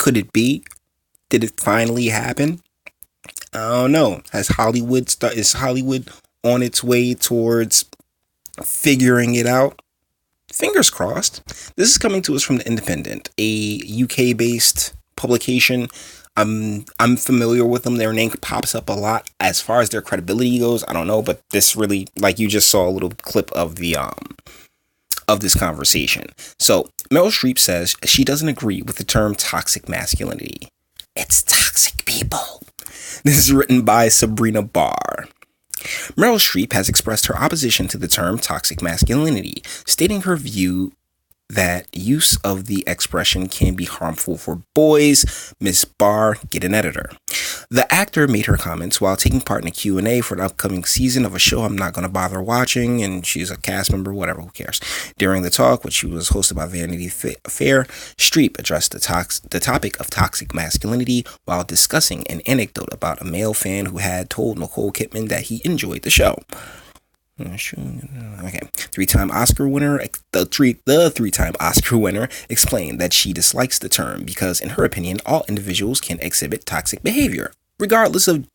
Could it be? Did it finally happen? I don't know. Is Hollywood on its way towards figuring it out? Fingers crossed. This is coming to us from the Independent, a UK based publication. I'm familiar with them. Their name pops up a lot. As far as their credibility goes, I don't know, but this really, like, you just saw a little clip of the of this conversation. So Meryl Streep says she doesn't agree with the term toxic masculinity. It's toxic people. This is written by Sabrina Barr. Meryl Streep has expressed her opposition to the term toxic masculinity, stating her view that use of the expression can be harmful for boys. Miss Barr, get an editor. The actor made her comments while taking part in a Q&A for an upcoming season of a show I'm not going to bother watching, and she's a cast member, whatever, who cares. During the talk, which was hosted by Vanity Fair, Streep addressed the topic of toxic masculinity while discussing an anecdote about a male fan who had told Nicole Kidman that he enjoyed the show. Okay. Three-time Oscar winner, the three-time Oscar winner explained that she dislikes the term because, in her opinion, all individuals can exhibit toxic behavior, regardless of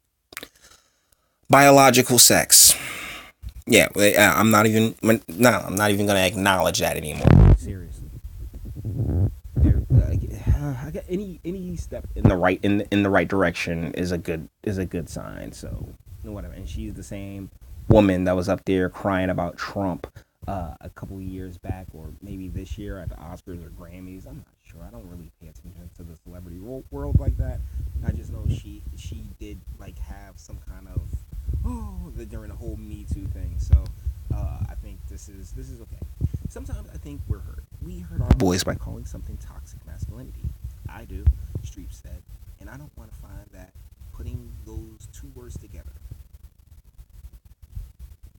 biological sex. Yeah, I'm not even going to acknowledge that anymore. Seriously. I got any step in the right direction is a good sign. So, whatever. And she's the same woman that was up there crying about Trump a couple of years back, or maybe this year at the Oscars or Grammys. I'm not sure. I don't really pay attention to the celebrity world like that. I just know she did like have some kind of during the whole Me Too thing. So I think this is okay. Sometimes I think we're hurt. We hurt our boys by calling something toxic masculinity. I do, Streep said, and I don't want to find that putting those two words together.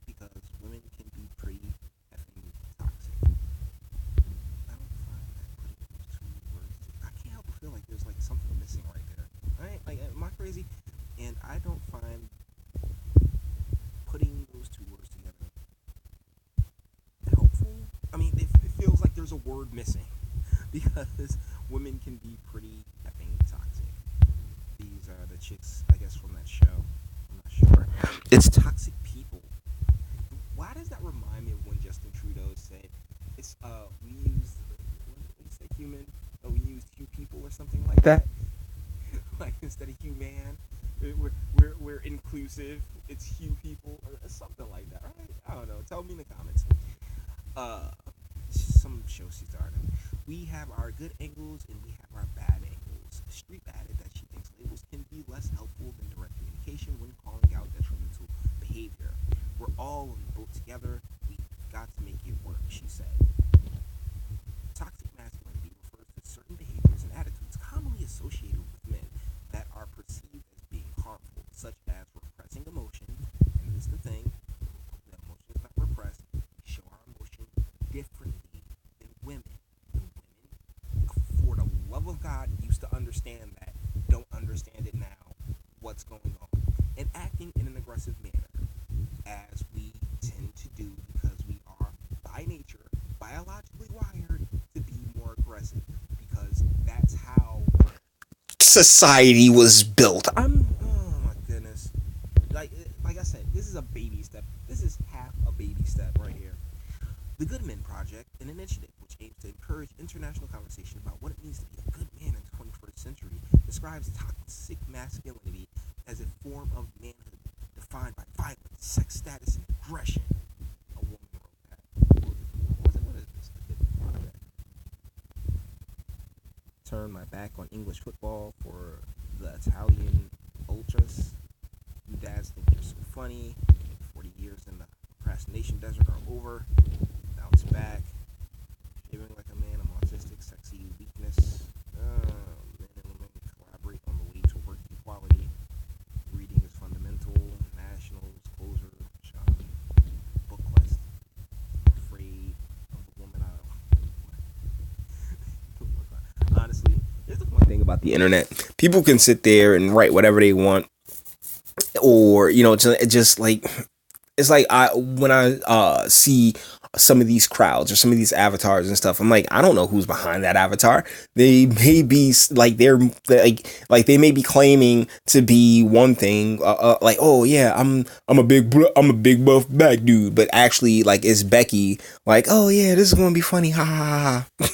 Because women can be pretty effing toxic. I don't find that putting those two words together. I can't help but feel like there's like something missing right there. Right? Like, am I crazy? And I don't find putting those two words together helpful. I mean, it feels like there's a word missing. Because women can be pretty effing toxic. These are the chicks, I guess, from that show. I'm not sure. It's toxic people. Why does that remind me of when Justin Trudeau said, "It's we use what did he say, human? Oh, we used few people or something like that? Like instead of human, we're inclusive. It's few people or something like that, right? I don't know. Tell me in the comments. Some show she started. We have our good angles and we have our bad angles. Streep added that she thinks labels can be less helpful than direct communication when calling out detrimental behavior. We're all in the boat together. We've got to make it work, she said. Toxic masculinity refers to certain behaviors and attitudes commonly associated with men that are perceived as being harmful, such as repressing emotion. And this is the thing, that emotion is not repressed. We show our emotion differently than women. For the love of God, used to understand that, don't understand it now. What's going on? And acting in an aggressive manner, as we tend to do because we are, by nature, biologically wired to be more aggressive, because that's how society was built. Oh my goodness. Like I said, this is a baby step. This is half a baby step right here. The Good Men Project, an initiative which aims to encourage international conversation about what it means to be a good man in the 21st century, describes toxic masculinity as a form of manhood defined by violence, sex status, and aggression. A woman wrote that. What is this? The Good Men Project. Turn my back on English football for the Italian ultras. You dads think you're so funny. 40 years in the procrastination desert are over. Bounce back. Shaving like a man, I'm autistic, sexy weakness. Men and women collaborate on the way to work equality. Reading is fundamental. Nationals, closer, Sean, book quest. I'm afraid of the woman I honestly, here's the one thing about the internet. People can sit there and write whatever they want. Or, just like, it's like when I see some of these crowds or some of these avatars and stuff. I'm like, I don't know who's behind that avatar. They may be like like they may be claiming to be one thing, like, oh yeah, I'm a big buff black dude, but actually like it's Becky, like, oh yeah, this is gonna be funny, ha ha ha.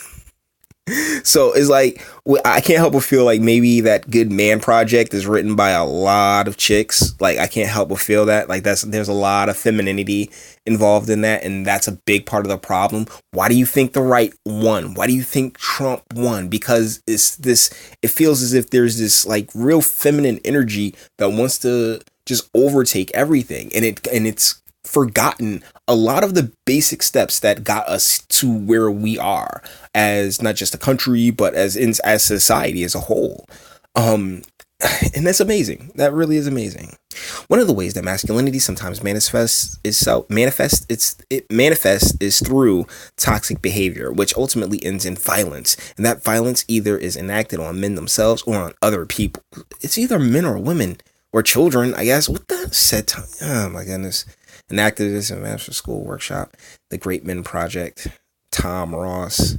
So it's like I can't help but feel like maybe that Good Man Project is written by a lot of chicks. Like I can't help but feel that like there's a lot of femininity involved in that, and that's a big part of the problem. Why do you think the right won? Why do you think Trump won? Because it feels as if there's this like real feminine energy that wants to just overtake everything, and it's forgotten a lot of the basic steps that got us to where we are as not just a country but as society as a whole. And that's amazing. That really is amazing. One of the ways that masculinity sometimes manifests is through toxic behavior, which ultimately ends in violence. And that violence either is enacted on men themselves or on other people. It's either men or women or children, I guess. What the said time? Oh my goodness. Enacted this in Master School Workshop, the Great Men Project, Tom Ross,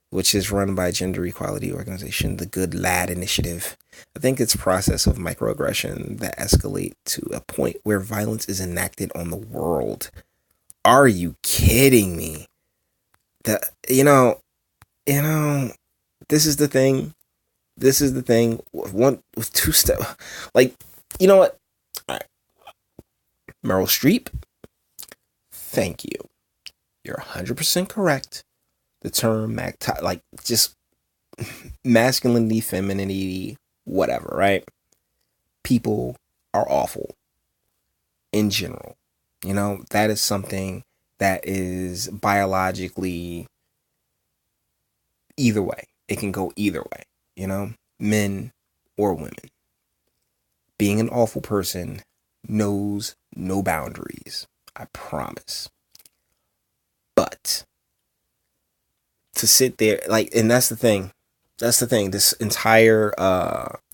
which is run by gender equality organization, the Good Lad Initiative. I think it's a process of microaggression that escalate to a point where violence is enacted on the world. Are you kidding me? You know, this is the thing. This is the thing. With two step, like, you know what? All right. Meryl Streep, thank you. You're 100% correct. The term, like, just masculinity, femininity, whatever, right? People are awful in general. You know, that is something that is biologically either way. It can go either way, you know, men or women. Being an awful person knows no boundaries, I promise. But to sit there, like, and that's the thing. This entire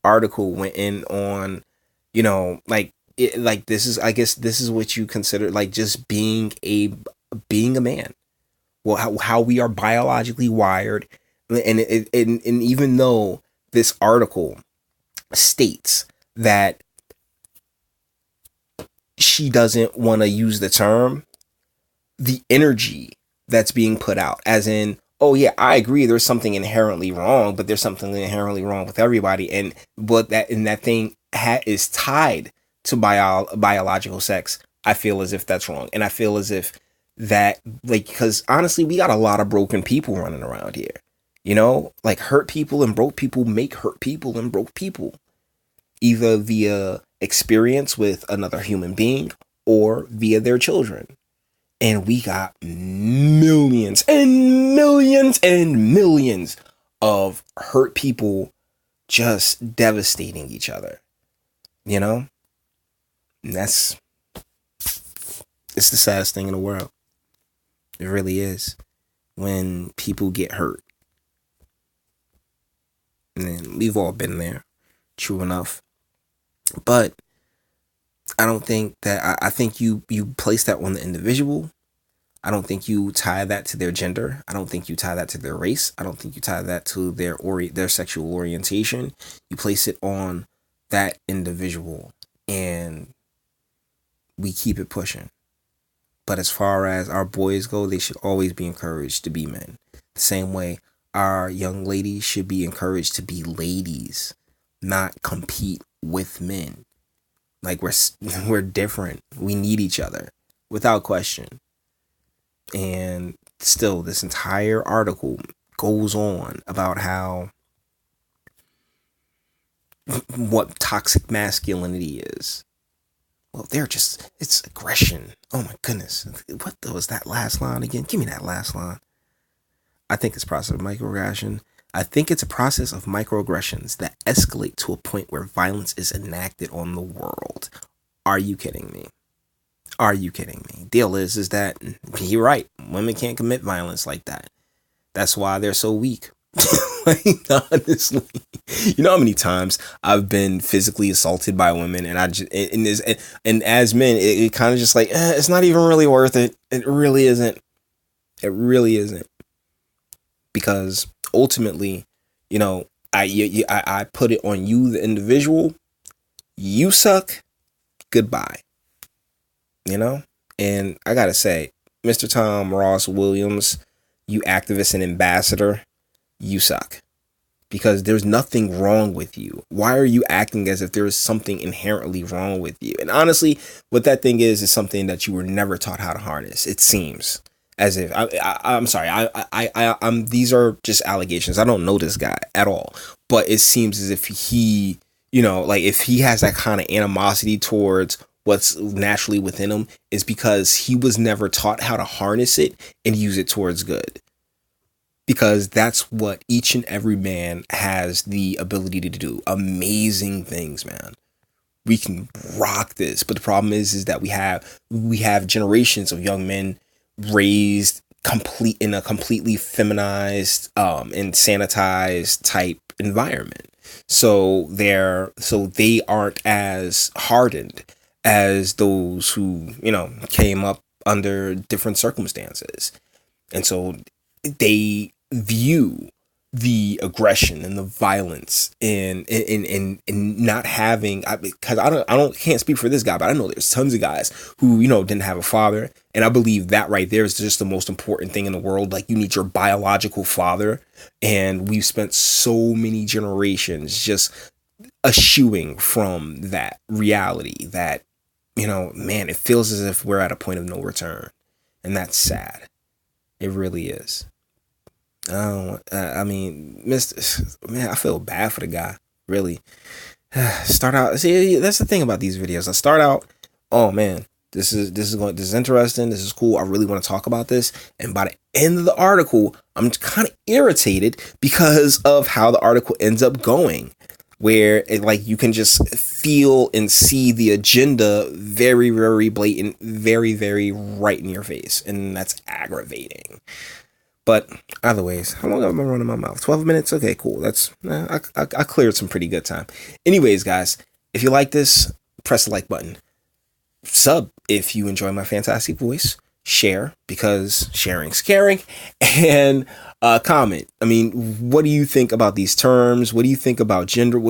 article went in on, you know, like this is, I guess this is what you consider like just being a man. Well, how we are biologically wired, and even though this article states that she doesn't want to use the term, the energy that's being put out, as in, oh yeah, I agree, there's something inherently wrong, but there's something inherently wrong with everybody, and that thing is tied to biological sex. I feel as if that's wrong, and I feel as if that, like, because honestly, we got a lot of broken people running around here. You know, like, hurt people and broke people make hurt people and broke people, either via experience with another human being or via their children. And we got millions and millions and millions of hurt people just devastating each other. You know? And it's the saddest thing in the world. It really is. When people get hurt. And we've all been there. True enough. But I don't think that, I think you place that on the individual. I don't think you tie that to their gender. I don't think you tie that to their race. I don't think you tie that to their sexual orientation. You place it on that individual, and we keep it pushing. But as far as our boys go, they should always be encouraged to be men. The same way our young ladies should be encouraged to be ladies, not compete with men. Like, we're different. We need each other, without question. And still, this entire article goes on about what toxic masculinity is. Well, it's aggression. Oh my goodness. What was that last line again? Give me that last line. I think it's a process of microaggression. I think it's a process of microaggressions that escalate to a point where violence is enacted on the world. Are you kidding me? Are you kidding me? Deal is that you're right. Women can't commit violence like that. That's why they're so weak. Like, honestly, you know how many times I've been physically assaulted by women, and and as men, it kind of just like, it's not even really worth it. It really isn't. It really isn't. Because ultimately, you know, I put it on you, the individual. You suck. Goodbye. You know? And I gotta say, Mr. Tom Ross Williams, you activist and ambassador, you suck. Because there's nothing wrong with you. Why are you acting as if there is something inherently wrong with you? And honestly, what that thing is something that you were never taught how to harness. It seems as if I'm sorry. I'm. These are just allegations. I don't know this guy at all, but it seems as if he, like if he has that kind of animosity towards what's naturally within him, is because he was never taught how to harness it and use it towards good. Because that's what each and every man has the ability to do. Amazing things, man. We can rock this, but the problem is that we have generations of young men raised in a completely feminized and sanitized type environment. So they aren't as hardened as those who, came up under different circumstances. And so they view the aggression and the violence and not having, because I can't speak for this guy, but I know there's tons of guys who didn't have a father, and I believe that right there is just the most important thing in the world. Like, you need your biological father, and we've spent so many generations just eschewing from that reality that man, it feels as if we're at a point of no return, and that's sad. It really is. I mean, man, I feel bad for the guy. Really. Start out. See, that's the thing about these videos. I start out, oh man, this is interesting. This is cool. I really want to talk about this. And by the end of the article, I'm kind of irritated because of how the article ends up going, where you can just feel and see the agenda very, very blatant, very, very right in your face, and that's aggravating. But either ways, how long have I been running my mouth? 12 minutes? Okay, cool. That's I cleared some pretty good time. Anyways, guys, if you like this, press the like button. Sub if you enjoy my fantastic voice. Share, because sharing's caring. And comment. I mean, what do you think about these terms? What do you think about gender?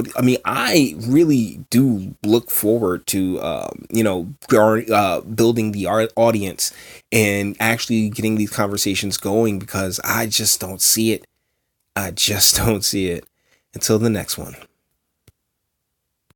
I really do look forward to building the audience and actually getting these conversations going, because I just don't see it. Until the next one.